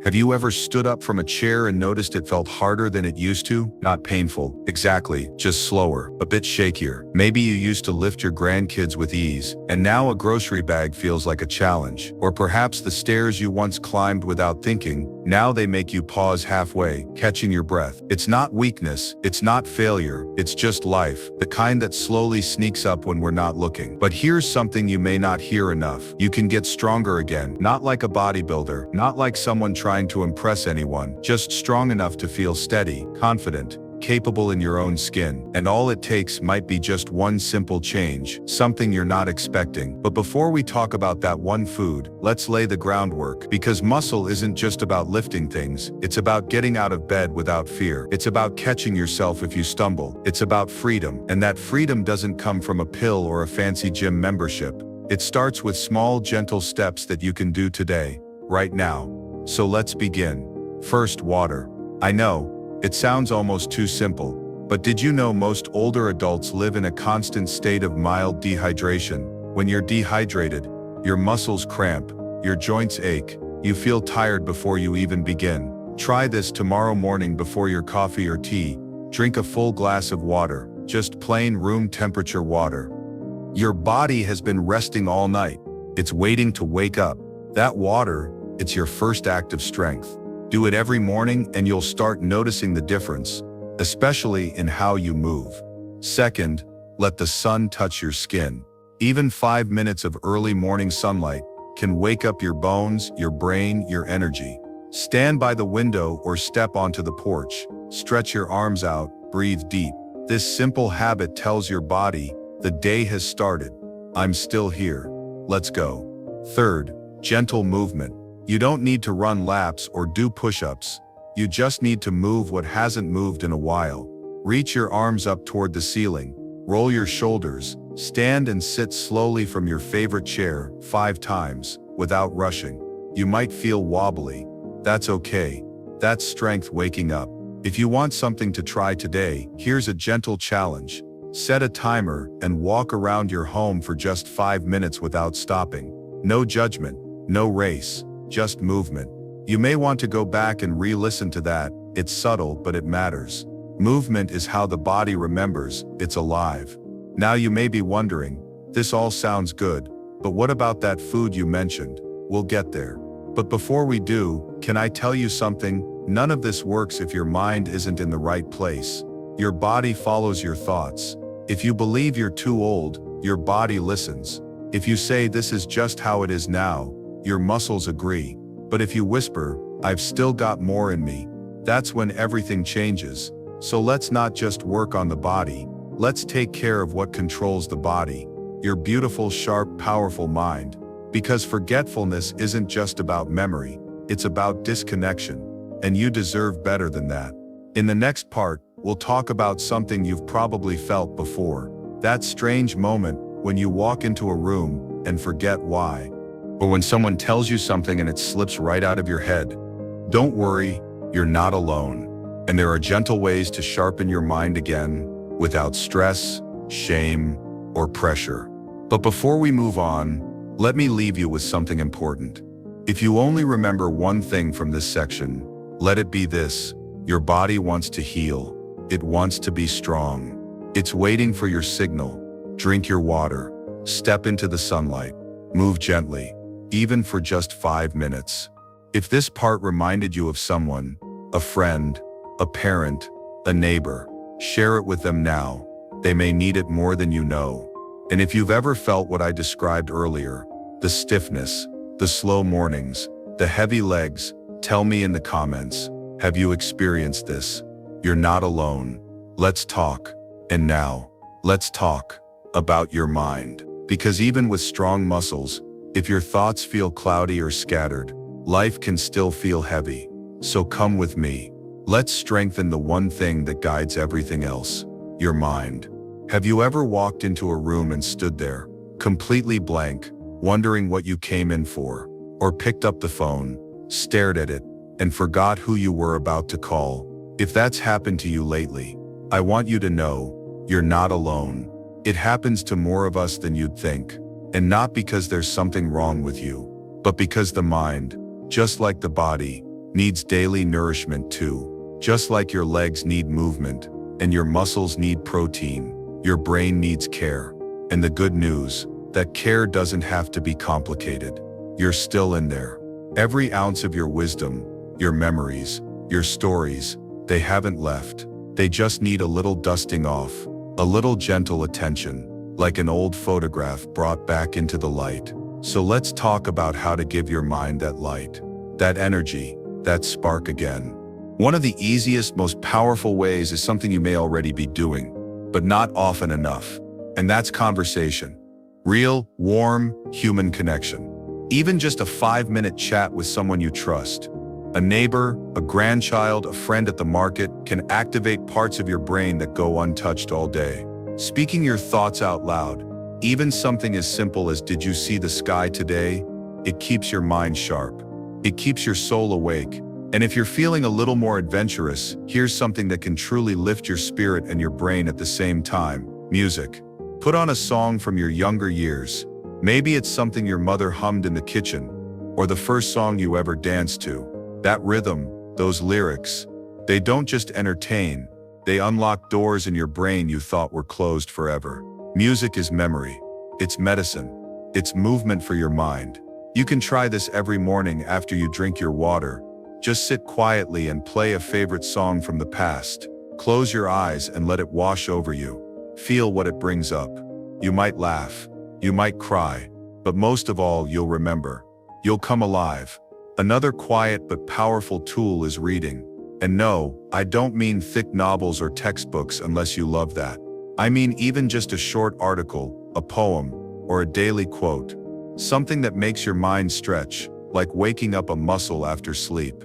Have you ever stood up from a chair and noticed it felt harder than it used to? Not painful, exactly, just slower, a bit shakier. Maybe you used to lift your grandkids with ease, and now a grocery bag feels like a challenge. Or perhaps the stairs you once climbed without thinking, now they make you pause halfway, catching your breath. It's not weakness, it's not failure, it's just life, the kind that slowly sneaks up when we're not looking. But here's something you may not hear enough. You can get stronger again, not like a bodybuilder, not like someone trying to impress anyone, just strong enough to feel steady, confident, capable in your own skin. And all it takes might be just one simple change, something you're not expecting. But before we talk about that one food, let's lay the groundwork. Because muscle isn't just about lifting things, it's about getting out of bed without fear. It's about catching yourself if you stumble. It's about freedom. And that freedom doesn't come from a pill or a fancy gym membership. It starts with small, gentle steps that you can do today, right now. So let's begin. First, water. I know, it sounds almost too simple, but did you know most older adults live in a constant state of mild dehydration? When you're dehydrated, your muscles cramp, your joints ache, you feel tired before you even begin. Try this tomorrow morning before your coffee or tea. Drink a full glass of water, just plain room temperature water. Your body has been resting all night. It's waiting to wake up. That water, it's your first act of strength. Do it every morning and you'll start noticing the difference, especially in how you move. Second, let the sun touch your skin. Even 5 minutes of early morning sunlight can wake up your bones, your brain, your energy. Stand by the window or step onto the porch. Stretch your arms out, breathe deep. This simple habit tells your body, the day has started. I'm still here. Let's go. Third, gentle movement. You don't need to run laps or do push-ups. You just need to move what hasn't moved in a while. Reach your arms up toward the ceiling. Roll your shoulders. Stand and sit slowly from your favorite chair 5 times, without rushing. You might feel wobbly. That's okay. That's strength waking up. If you want something to try today, here's a gentle challenge. Set a timer and walk around your home for just 5 minutes without stopping. No judgment, no race. Just movement. You may want to go back and re-listen to that. It's subtle, but it matters. Movement is how the body remembers it's alive. Now you may be wondering, this all sounds good, but what about that food you mentioned? We'll get there. But before we do, can I tell you something? None of this works if your mind isn't in the right place. Your body follows your thoughts. If you believe you're too old, your body listens. If you say this is just how it is now, your muscles agree. But if you whisper, I've still got more in me, that's when everything changes. So let's not just work on the body. Let's take care of what controls the body. Your beautiful, sharp, powerful mind. Because forgetfulness isn't just about memory, it's about disconnection. And you deserve better than that. In the next part, we'll talk about something you've probably felt before. That strange moment when you walk into a room and forget why. Or when someone tells you something and it slips right out of your head. Don't worry, you're not alone. And there are gentle ways to sharpen your mind again, without stress, shame, or pressure. But before we move on, let me leave you with something important. If you only remember one thing from this section, let it be this: your body wants to heal. It wants to be strong. It's waiting for your signal. Drink your water. Step into the sunlight. Move gently. Even for just 5 minutes. If this part reminded you of someone, a friend, a parent, a neighbor, share it with them now. They may need it more than you know. And if you've ever felt what I described earlier, the stiffness, the slow mornings, the heavy legs, tell me in the comments. Have you experienced this? You're not alone. Let's talk. And now, let's talk about your mind. Because even with strong muscles, if your thoughts feel cloudy or scattered, life can still feel heavy. So come with me. Let's strengthen the one thing that guides everything else, your mind. Have you ever walked into a room and stood there, completely blank, wondering what you came in for? Or picked up the phone, stared at it, and forgot who you were about to call? If that's happened to you lately, I want you to know, you're not alone. It happens to more of us than you'd think. And not because there's something wrong with you, but because the mind, just like the body, needs daily nourishment too. Just like your legs need movement, and your muscles need protein, your brain needs care. And the good news, that care doesn't have to be complicated. You're still in there. Every ounce of your wisdom, your memories, your stories, they haven't left. They just need a little dusting off, a little gentle attention, like an old photograph brought back into the light. So let's talk about how to give your mind that light, that energy, that spark again. One of the easiest, most powerful ways is something you may already be doing, but not often enough. And that's conversation. Real, warm, human connection. Even just a 5-minute chat with someone you trust. A neighbor, a grandchild, a friend at the market can activate parts of your brain that go untouched all day. Speaking your thoughts out loud, even something as simple as "Did you see the sky today?" It keeps your mind sharp. It keeps your soul awake. And if you're feeling a little more adventurous, here's something that can truly lift your spirit and your brain at the same time: music. Put on a song from your younger years. Maybe it's something your mother hummed in the kitchen, or the first song you ever danced to. That rhythm, those lyrics, they don't just entertain, they unlock doors in your brain you thought were closed forever. Music is memory. It's medicine. It's movement for your mind. You can try this every morning after you drink your water. Just sit quietly and play a favorite song from the past. Close your eyes and let it wash over you. Feel what it brings up. You might laugh. You might cry. But most of all, you'll remember. You'll come alive. Another quiet but powerful tool is reading. And no, I don't mean thick novels or textbooks unless you love that. I mean even just a short article, a poem, or a daily quote. Something that makes your mind stretch, like waking up a muscle after sleep.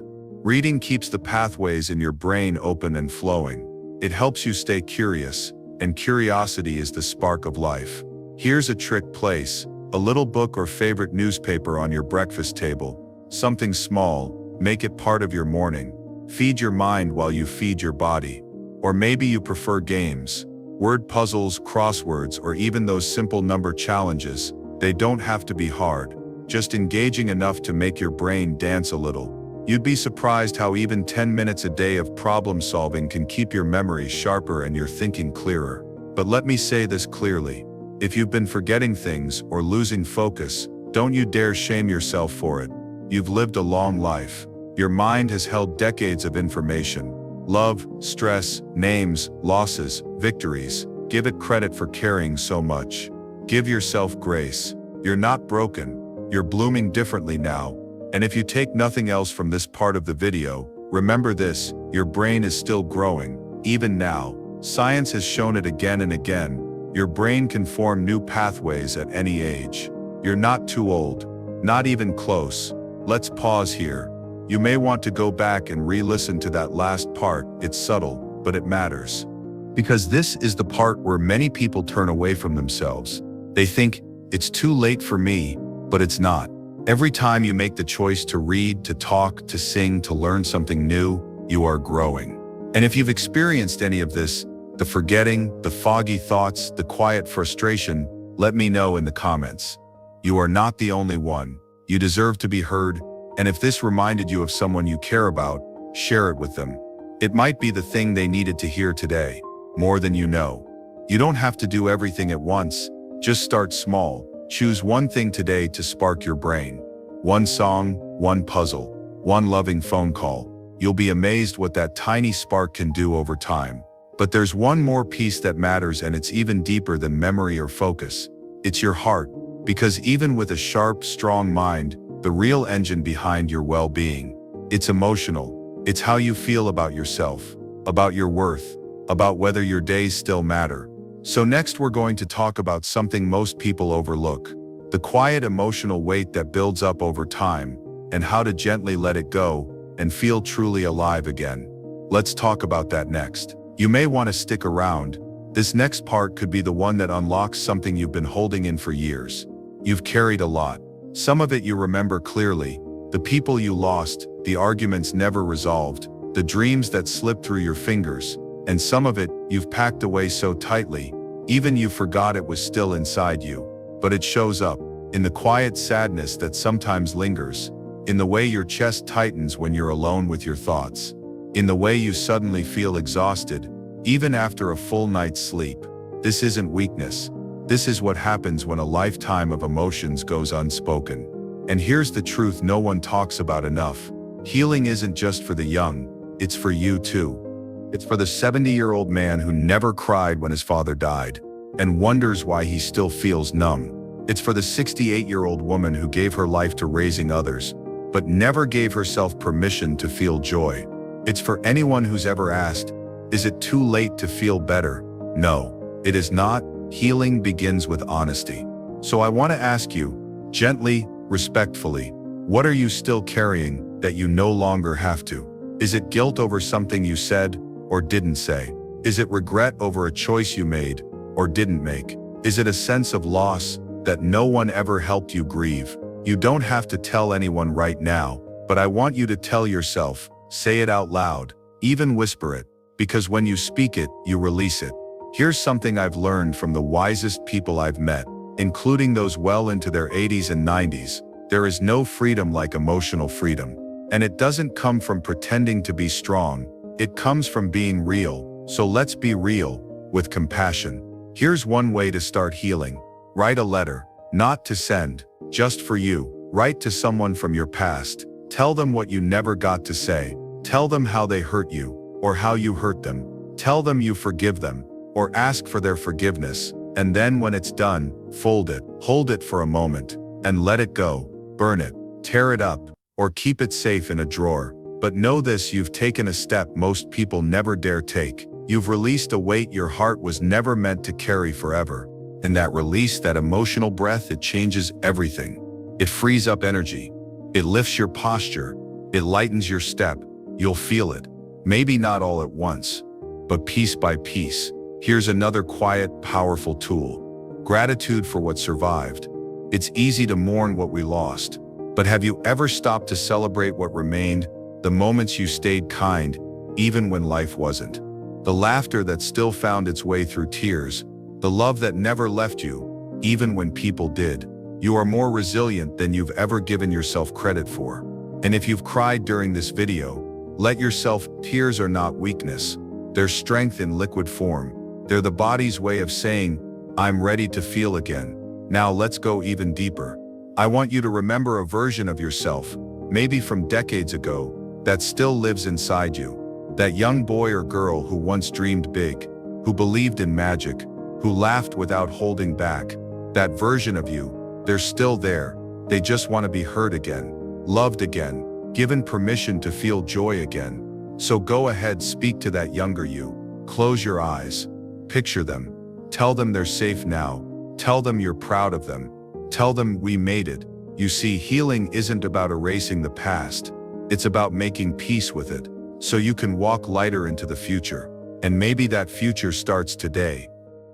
Reading keeps the pathways in your brain open and flowing. It helps you stay curious, and curiosity is the spark of life. Here's a trick: place a little book or favorite newspaper on your breakfast table. Something small, make it part of your morning. Feed your mind while you feed your body. Or maybe you prefer games, word puzzles, crosswords, or even those simple number challenges. They don't have to be hard, just engaging enough to make your brain dance a little. You'd be surprised how even 10 minutes a day of problem solving can keep your memory sharper and your thinking clearer. But let me say this clearly. If you've been forgetting things or losing focus, don't you dare shame yourself for it. You've lived a long life. Your mind has held decades of information. Love, stress, names, losses, victories. Give it credit for carrying so much. Give yourself grace. You're not broken. You're blooming differently now. And if you take nothing else from this part of the video, remember this: your brain is still growing, even now. Science has shown it again and again. Your brain can form new pathways at any age. You're not too old. Not even close. Let's pause here. You may want to go back and re-listen to that last part. It's subtle, but it matters. Because this is the part where many people turn away from themselves. They think, it's too late for me, but it's not. Every time you make the choice to read, to talk, to sing, to learn something new, you are growing. And if you've experienced any of this, the forgetting, the foggy thoughts, the quiet frustration, let me know in the comments. You are not the only one. You deserve to be heard. And if this reminded you of someone you care about, share it with them. It might be the thing they needed to hear today, more than you know. You don't have to do everything at once. Just start small. Choose one thing today to spark your brain. One song, one puzzle, one loving phone call. You'll be amazed what that tiny spark can do over time. But there's one more piece that matters, and it's even deeper than memory or focus. It's your heart. Because even with a sharp, strong mind, the real engine behind your well-being, it's emotional. It's how you feel about yourself, about your worth, about whether your days still matter. So next we're going to talk about something most people overlook, the quiet emotional weight that builds up over time, and how to gently let it go and feel truly alive again. Let's talk about that next. You may want to stick around. This next part could be the one that unlocks something you've been holding in for years. You've carried a lot. Some of it you remember clearly, the people you lost, the arguments never resolved, the dreams that slipped through your fingers, and some of it you've packed away so tightly, even you forgot it was still inside you. But it shows up in the quiet sadness that sometimes lingers, in the way your chest tightens when you're alone with your thoughts, in the way you suddenly feel exhausted, even after a full night's sleep. This isn't weakness. This is what happens when a lifetime of emotions goes unspoken. And here's the truth no one talks about enough. Healing isn't just for the young, it's for you too. It's for the 70-year-old man who never cried when his father died and wonders why he still feels numb. It's for the 68-year-old woman who gave her life to raising others, but never gave herself permission to feel joy. It's for anyone who's ever asked, is it too late to feel better? No, it is not. Healing begins with honesty. So I want to ask you, gently, respectfully, what are you still carrying that you no longer have to? Is it guilt over something you said or didn't say? Is it regret over a choice you made or didn't make? Is it a sense of loss that no one ever helped you grieve? You don't have to tell anyone right now, but I want you to tell yourself, say it out loud, even whisper it, because when you speak it, you release it. Here's something I've learned from the wisest people I've met, including those well into their 80s and 90s. There is no freedom like emotional freedom. And it doesn't come from pretending to be strong. It comes from being real. So let's be real, with compassion. Here's one way to start healing. Write a letter, not to send, just for you. Write to someone from your past. Tell them what you never got to say. Tell them how they hurt you, or how you hurt them. Tell them you forgive them, or ask for their forgiveness. And then when it's done, fold it, hold it for a moment, and let it go. Burn it, tear it up, or keep it safe in a drawer. But know this, you've taken a step most people never dare take. You've released a weight your heart was never meant to carry forever. And that release, that emotional breath, it changes everything. It frees up energy. It lifts your posture. It lightens your step. You'll feel it. Maybe not all at once, but piece by piece. Here's another quiet, powerful tool. Gratitude for what survived. It's easy to mourn what we lost, but have you ever stopped to celebrate what remained? The moments you stayed kind, even when life wasn't. The laughter that still found its way through tears. The love that never left you, even when people did. You are more resilient than you've ever given yourself credit for. And if you've cried during this video, let yourself. Tears are not weakness. They're strength in liquid form. They're the body's way of saying, I'm ready to feel again. Now let's go even deeper. I want you to remember a version of yourself, maybe from decades ago, that still lives inside you. That young boy or girl who once dreamed big, who believed in magic, who laughed without holding back. That version of you, they're still there. They just want to be heard again, loved again, given permission to feel joy again. So go ahead, speak to that younger you. Close your eyes. Picture them. Tell them they're safe now. Tell them you're proud of them. Tell them we made it. You see, healing isn't about erasing the past. It's about making peace with it, so you can walk lighter into the future. And maybe that future starts today.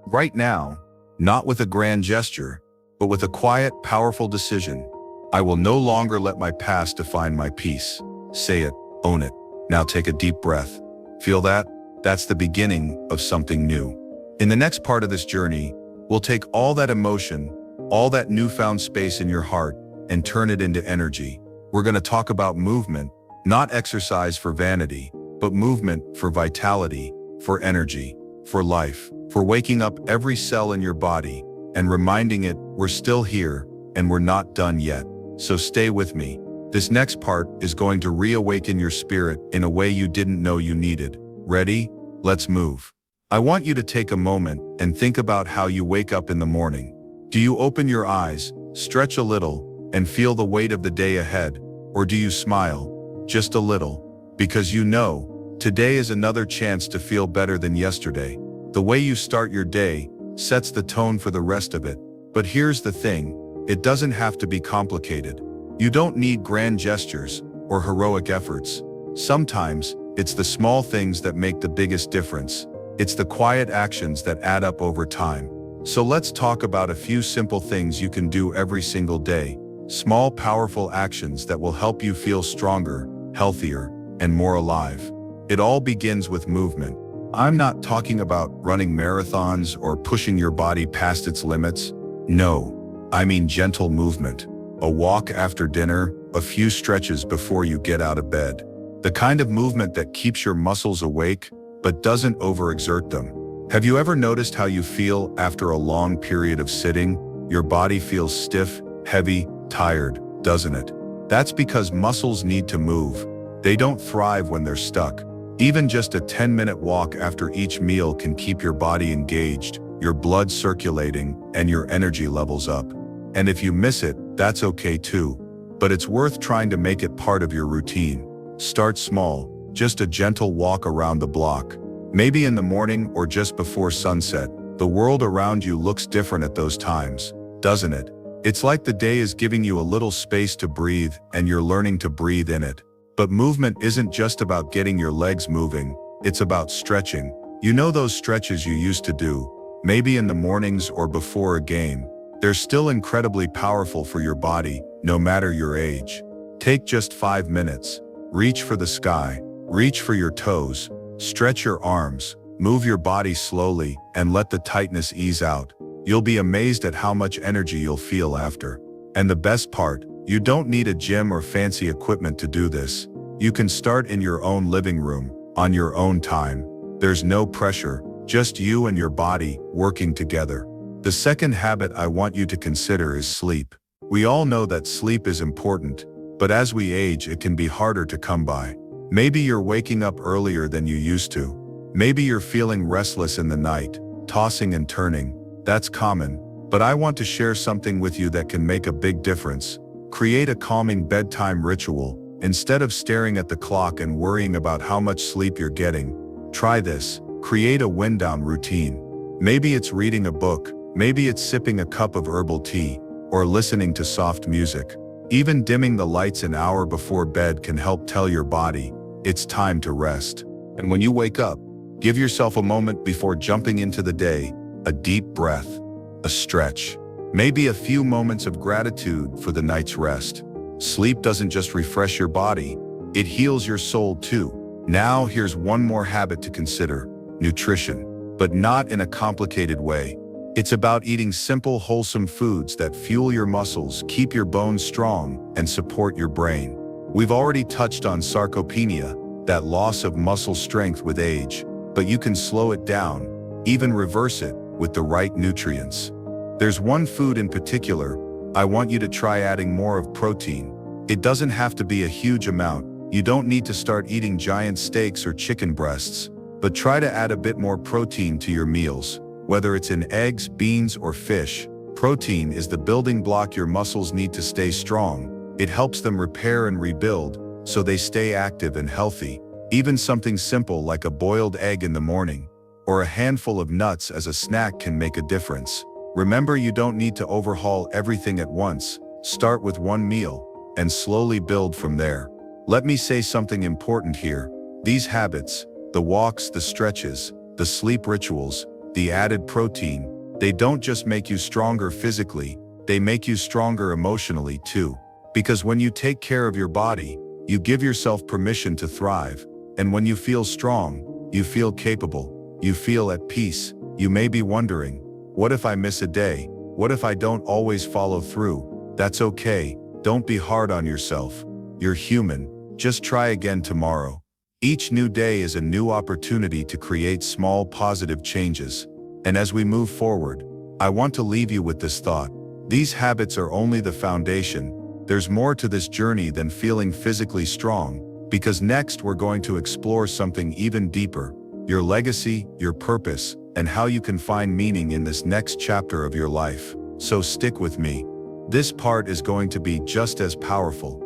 Right now, not with a grand gesture, but with a quiet, powerful decision. I will no longer let my past define my peace. Say it, own it. Now take a deep breath. Feel that? That's the beginning of something new. In the next part of this journey, we'll take all that emotion, all that newfound space in your heart, and turn it into energy. We're going to talk about movement, not exercise for vanity, but movement for vitality, for energy, for life, for waking up every cell in your body and reminding it we're still here and we're not done yet. So stay with me. This next part is going to reawaken your spirit in a way you didn't know you needed. Ready? Let's move. I want you to take a moment and think about how you wake up in the morning. Do you open your eyes, stretch a little, and feel the weight of the day ahead? Or do you smile, just a little, because you know, today is another chance to feel better than yesterday? The way you start your day sets the tone for the rest of it. But here's the thing, it doesn't have to be complicated. You don't need grand gestures or heroic efforts. Sometimes, it's the small things that make the biggest difference. It's the quiet actions that add up over time. So let's talk about a few simple things you can do every single day. Small, powerful actions that will help you feel stronger, healthier, and more alive. It all begins with movement. I'm not talking about running marathons or pushing your body past its limits. No, I mean gentle movement. A walk after dinner, a few stretches before you get out of bed. The kind of movement that keeps your muscles awake, but doesn't overexert them. Have you ever noticed how you feel after a long period of sitting? Your body feels stiff, heavy, tired, doesn't it? That's because muscles need to move. They don't thrive when they're stuck. Even just a 10-minute walk after each meal can keep your body engaged, your blood circulating, and your energy levels up. And if you miss it, that's okay too. But it's worth trying to make it part of your routine. Start small, just a gentle walk around the block. Maybe in the morning or just before sunset. The world around you looks different at those times, doesn't it? It's like the day is giving you a little space to breathe and you're learning to breathe in it. But movement isn't just about getting your legs moving, it's about stretching. You know those stretches you used to do, maybe in the mornings or before a game. They're still incredibly powerful for your body, no matter your age. Take just 5 minutes. Reach for the sky, reach for your toes, stretch your arms, move your body slowly, and let the tightness ease out. You'll be amazed at how much energy you'll feel after. And the best part, you don't need a gym or fancy equipment to do this. You can start in your own living room, on your own time. There's no pressure, just you and your body working together. The second habit I want you to consider is sleep. We all know that sleep is important, but as we age, it can be harder to come by. Maybe you're waking up earlier than you used to. Maybe you're feeling restless in the night, tossing and turning. That's common, but I want to share something with you that can make a big difference. Create a calming bedtime ritual. Instead of staring at the clock and worrying about how much sleep you're getting, try this. Create a wind-down routine. Maybe it's reading a book, maybe it's sipping a cup of herbal tea, or listening to soft music. Even dimming the lights an hour before bed can help tell your body, it's time to rest. And when you wake up, give yourself a moment before jumping into the day, a deep breath, a stretch, maybe a few moments of gratitude for the night's rest. Sleep doesn't just refresh your body, it heals your soul too. Now here's one more habit to consider, nutrition, but not in a complicated way. It's about eating simple, wholesome foods that fuel your muscles, keep your bones strong, and support your brain. We've already touched on sarcopenia, that loss of muscle strength with age, but you can slow it down, even reverse it, with the right nutrients. There's one food in particular, I want you to try adding more of protein. It doesn't have to be a huge amount. You don't need to start eating giant steaks or chicken breasts, but try to add a bit more protein to your meals. Whether it's in eggs, beans, or fish, protein is the building block your muscles need to stay strong. It helps them repair and rebuild, so they stay active and healthy. Even something simple like a boiled egg in the morning, or a handful of nuts as a snack can make a difference. Remember, you don't need to overhaul everything at once. Start with one meal, and slowly build from there. Let me say something important here. These habits, the walks, the stretches, the sleep rituals, the added protein, they don't just make you stronger physically, they make you stronger emotionally too. Because when you take care of your body, you give yourself permission to thrive. And when you feel strong, you feel capable, you feel at peace. You may be wondering, what if I miss a day? What if I don't always follow through? That's okay, don't be hard on yourself. You're human, just try again tomorrow. Each new day is a new opportunity to create small positive changes. And as we move forward, I want to leave you with this thought. These habits are only the foundation. There's more to this journey than feeling physically strong, because next we're going to explore something even deeper, your legacy, your purpose, and how you can find meaning in this next chapter of your life. So stick with me. This part is going to be just as powerful.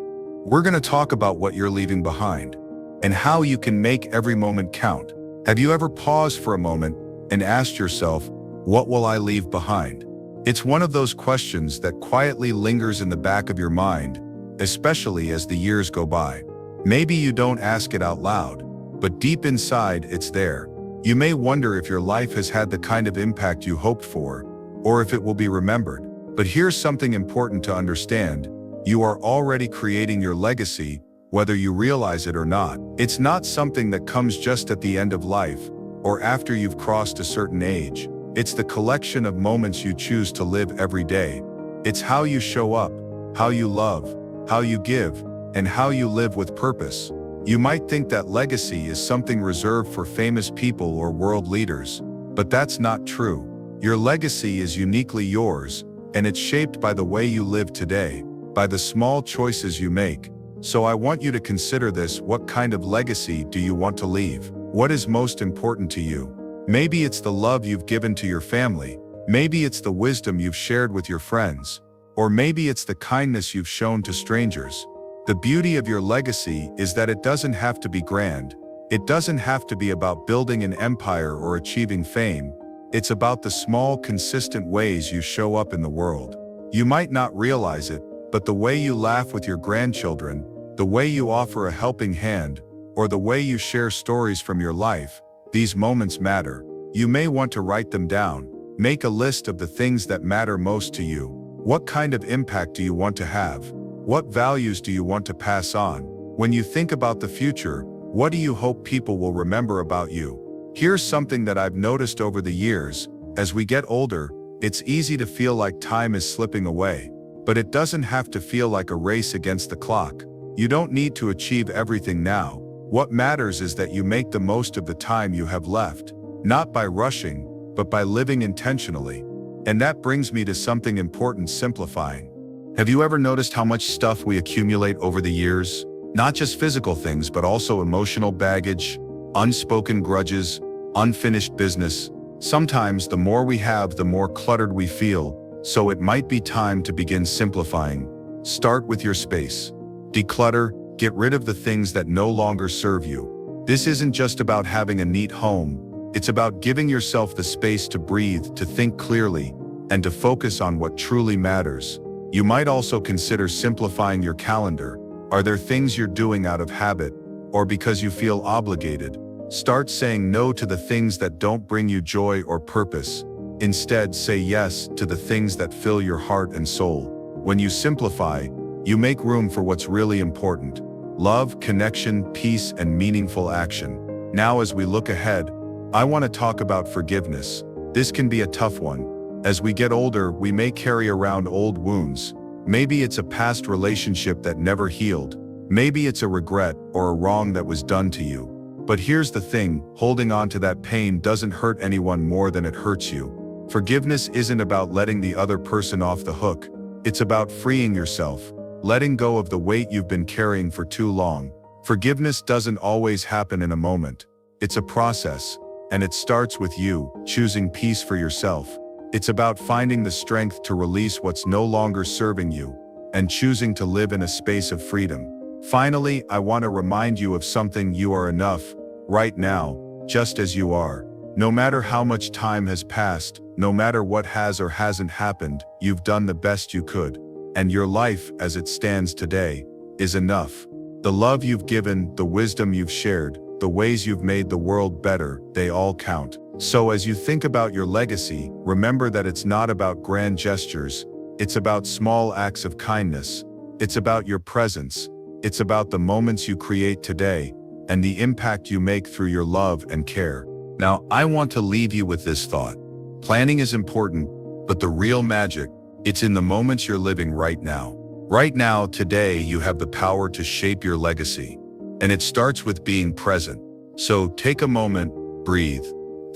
We're going to talk about what you're leaving behind, and how you can make every moment count. Have you ever paused for a moment and asked yourself, what will I leave behind? It's one of those questions that quietly lingers in the back of your mind, especially as the years go by. Maybe you don't ask it out loud, but deep inside it's there. You may wonder if your life has had the kind of impact you hoped for, or if it will be remembered. But here's something important to understand. You are already creating your legacy, whether you realize it or not. It's not something that comes just at the end of life, or after you've crossed a certain age. It's the collection of moments you choose to live every day. It's how you show up, how you love, how you give, and how you live with purpose. You might think that legacy is something reserved for famous people or world leaders, but that's not true. Your legacy is uniquely yours, and it's shaped by the way you live today, by the small choices you make. So I want you to consider this: what kind of legacy do you want to leave? What is most important to you? Maybe it's the love you've given to your family, maybe it's the wisdom you've shared with your friends, or maybe it's the kindness you've shown to strangers. The beauty of your legacy is that it doesn't have to be grand. It doesn't have to be about building an empire or achieving fame. It's about the small, consistent ways you show up in the world. You might not realize it, but the way you laugh with your grandchildren, the way you offer a helping hand, or the way you share stories from your life, these moments matter. You may want to write them down. Make a list of the things that matter most to you. What kind of impact do you want to have? What values do you want to pass on? When you think about the future, what do you hope people will remember about you? Here's something that I've noticed over the years. As we get older, it's easy to feel like time is slipping away. But it doesn't have to feel like a race against the clock. You don't need to achieve everything now. What matters is that you make the most of the time you have left, not by rushing, but by living intentionally. And that brings me to something important: simplifying. Have you ever noticed how much stuff we accumulate over the years? Not just physical things, but also emotional baggage, unspoken grudges, unfinished business. Sometimes the more we have, the more cluttered we feel. So it might be time to begin simplifying. Start with your space. Declutter, get rid of the things that no longer serve you. This isn't just about having a neat home. It's about giving yourself the space to breathe, to think clearly, and to focus on what truly matters. You might also consider simplifying your calendar. Are there things you're doing out of habit, or because you feel obligated? Start saying no to the things that don't bring you joy or purpose. Instead, say yes to the things that fill your heart and soul. When you simplify, you make room for what's really important: love, connection, peace, and meaningful action. Now, as we look ahead, I want to talk about forgiveness. This can be a tough one. As we get older, we may carry around old wounds. Maybe it's a past relationship that never healed. Maybe it's a regret or a wrong that was done to you. But here's the thing: holding on to that pain doesn't hurt anyone more than it hurts you. Forgiveness isn't about letting the other person off the hook. It's about freeing yourself, letting go of the weight you've been carrying for too long. Forgiveness doesn't always happen in a moment. It's a process, and it starts with you choosing peace for yourself. It's about finding the strength to release what's no longer serving you and choosing to live in a space of freedom. Finally, I want to remind you of something: you are enough, right now, just as you are. No matter how much time has passed, no matter what has or hasn't happened, you've done the best you could. And your life, as it stands today, is enough. The love you've given, the wisdom you've shared, the ways you've made the world better, they all count. So as you think about your legacy, remember that it's not about grand gestures. It's about small acts of kindness. It's about your presence. It's about the moments you create today and the impact you make through your love and care. Now, I want to leave you with this thought. Planning is important, but the real magic, it's in the moments you're living right now. Right now, today, you have the power to shape your legacy. And it starts with being present. So take a moment, breathe,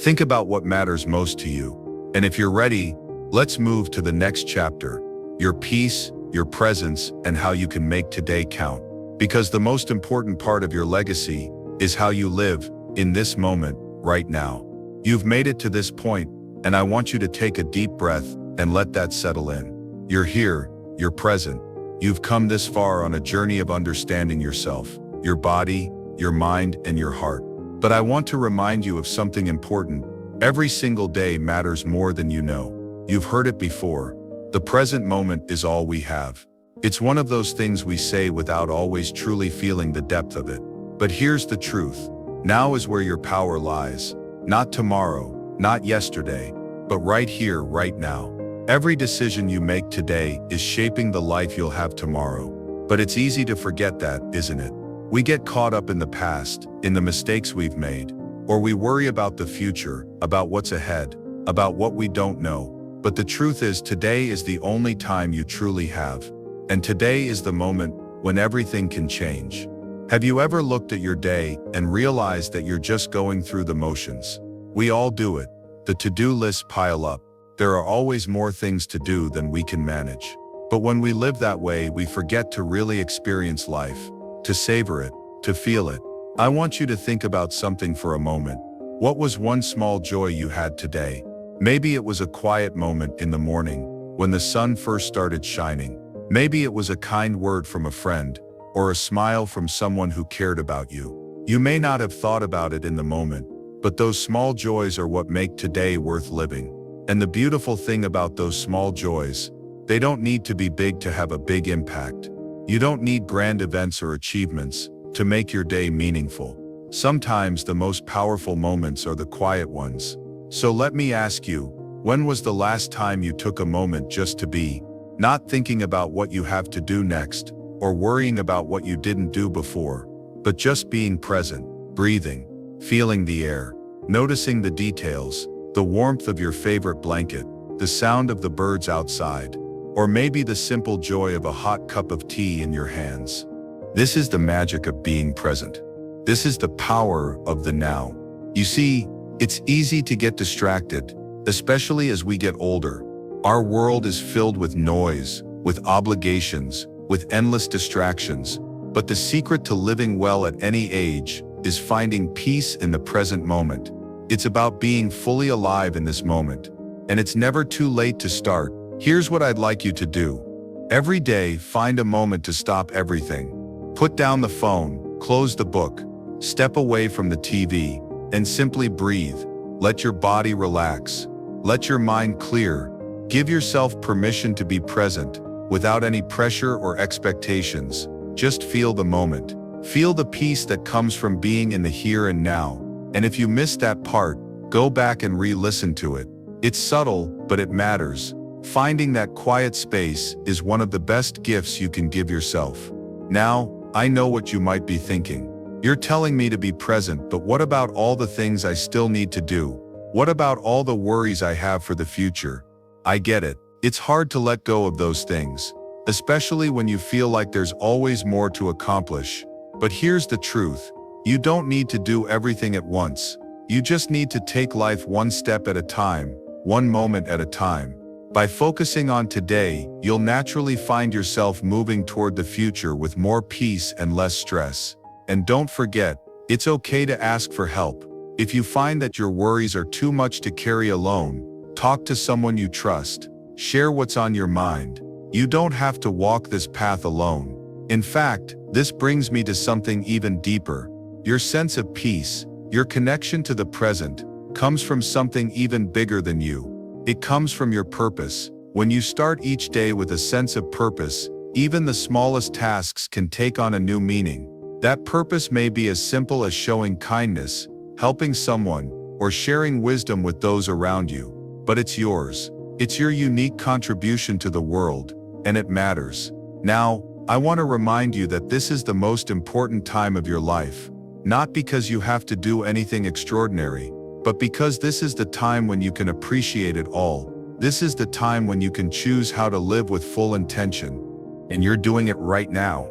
think about what matters most to you. And if you're ready, let's move to the next chapter: your peace, your presence, and how you can make today count. Because the most important part of your legacy is how you live in this moment, right now. You've made it to this point, and I want you to take a deep breath and let that settle in. You're here, you're present. You've come this far on a journey of understanding yourself, your body, your mind, and your heart. But I want to remind you of something important. Every single day matters more than you know. You've heard it before. The present moment is all we have. It's one of those things we say without always truly feeling the depth of it. But here's the truth. Now is where your power lies. Not tomorrow, not yesterday, but right here, right now. Every decision you make today is shaping the life you'll have tomorrow. But it's easy to forget that, isn't it? We get caught up in the past, in the mistakes we've made, or we worry about the future, about what's ahead, about what we don't know. But the truth is, today is the only time you truly have. And today is the moment when everything can change. Have you ever looked at your day and realized that you're just going through the motions? We all do it. The to-do lists pile up. There are always more things to do than we can manage. But when we live that way, we forget to really experience life, to savor it, to feel it. I want you to think about something for a moment. What was one small joy you had today? Maybe it was a quiet moment in the morning, when the sun first started shining. Maybe it was a kind word from a friend, or a smile from someone who cared about you. You may not have thought about it in the moment, but those small joys are what make today worth living. And the beautiful thing about those small joys, they don't need to be big to have a big impact. You don't need grand events or achievements to make your day meaningful. Sometimes the most powerful moments are the quiet ones. So let me ask you, when was the last time you took a moment just to be, not thinking about what you have to do next, or worrying about what you didn't do before, but just being present, breathing, feeling the air, noticing the details, the warmth of your favorite blanket, the sound of the birds outside, or maybe the simple joy of a hot cup of tea in your hands. This is the magic of being present. This is the power of the now. You see, it's easy to get distracted, especially as we get older. Our world is filled with noise, with obligations, with endless distractions. But the secret to living well at any age is finding peace in the present moment. It's about being fully alive in this moment. And it's never too late to start. Here's what I'd like you to do. Every day, find a moment to stop everything. Put down the phone, close the book, step away from the TV, and simply breathe. Let your body relax. Let your mind clear. Give yourself permission to be present, without any pressure or expectations. Just feel the moment. Feel the peace that comes from being in the here and now. And if you missed that part, go back and re-listen to it. It's subtle, but it matters. Finding that quiet space is one of the best gifts you can give yourself. Now, I know what you might be thinking. You're telling me to be present, but what about all the things I still need to do? What about all the worries I have for the future? I get it. It's hard to let go of those things, especially when you feel like there's always more to accomplish. But here's the truth. You don't need to do everything at once. You just need to take life one step at a time, one moment at a time. By focusing on today, you'll naturally find yourself moving toward the future with more peace and less stress. And don't forget, it's okay to ask for help. If you find that your worries are too much to carry alone, talk to someone you trust. Share what's on your mind. You don't have to walk this path alone. In fact, this brings me to something even deeper. Your sense of peace, your connection to the present, comes from something even bigger than you. It comes from your purpose. When you start each day with a sense of purpose, even the smallest tasks can take on a new meaning. That purpose may be as simple as showing kindness, helping someone, or sharing wisdom with those around you. But it's yours. It's your unique contribution to the world, and it matters. Now, I want to remind you that this is the most important time of your life. Not because you have to do anything extraordinary, but because this is the time when you can appreciate it all. This is the time when you can choose how to live with full intention. And you're doing it right now,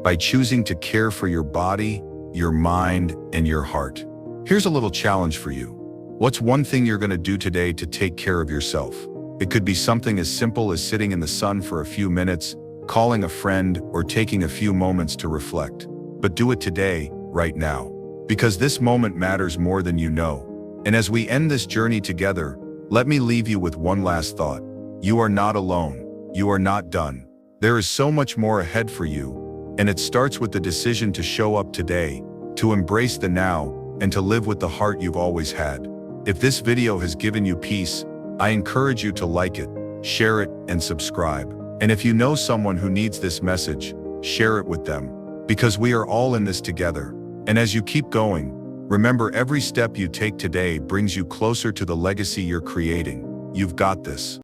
by choosing to care for your body, your mind, and your heart. Here's a little challenge for you. What's one thing you're going to do today to take care of yourself? It could be something as simple as sitting in the sun for a few minutes, calling a friend, or taking a few moments to reflect. But do it today, right now. Because this moment matters more than you know. And as we end this journey together, let me leave you with one last thought. You are not alone. You are not done. There is so much more ahead for you. And it starts with the decision to show up today, to embrace the now, and to live with the heart you've always had. If this video has given you peace, I encourage you to like it, share it, and subscribe. And if you know someone who needs this message, share it with them. Because we are all in this together. And as you keep going, remember every step you take today brings you closer to the legacy you're creating. You've got this.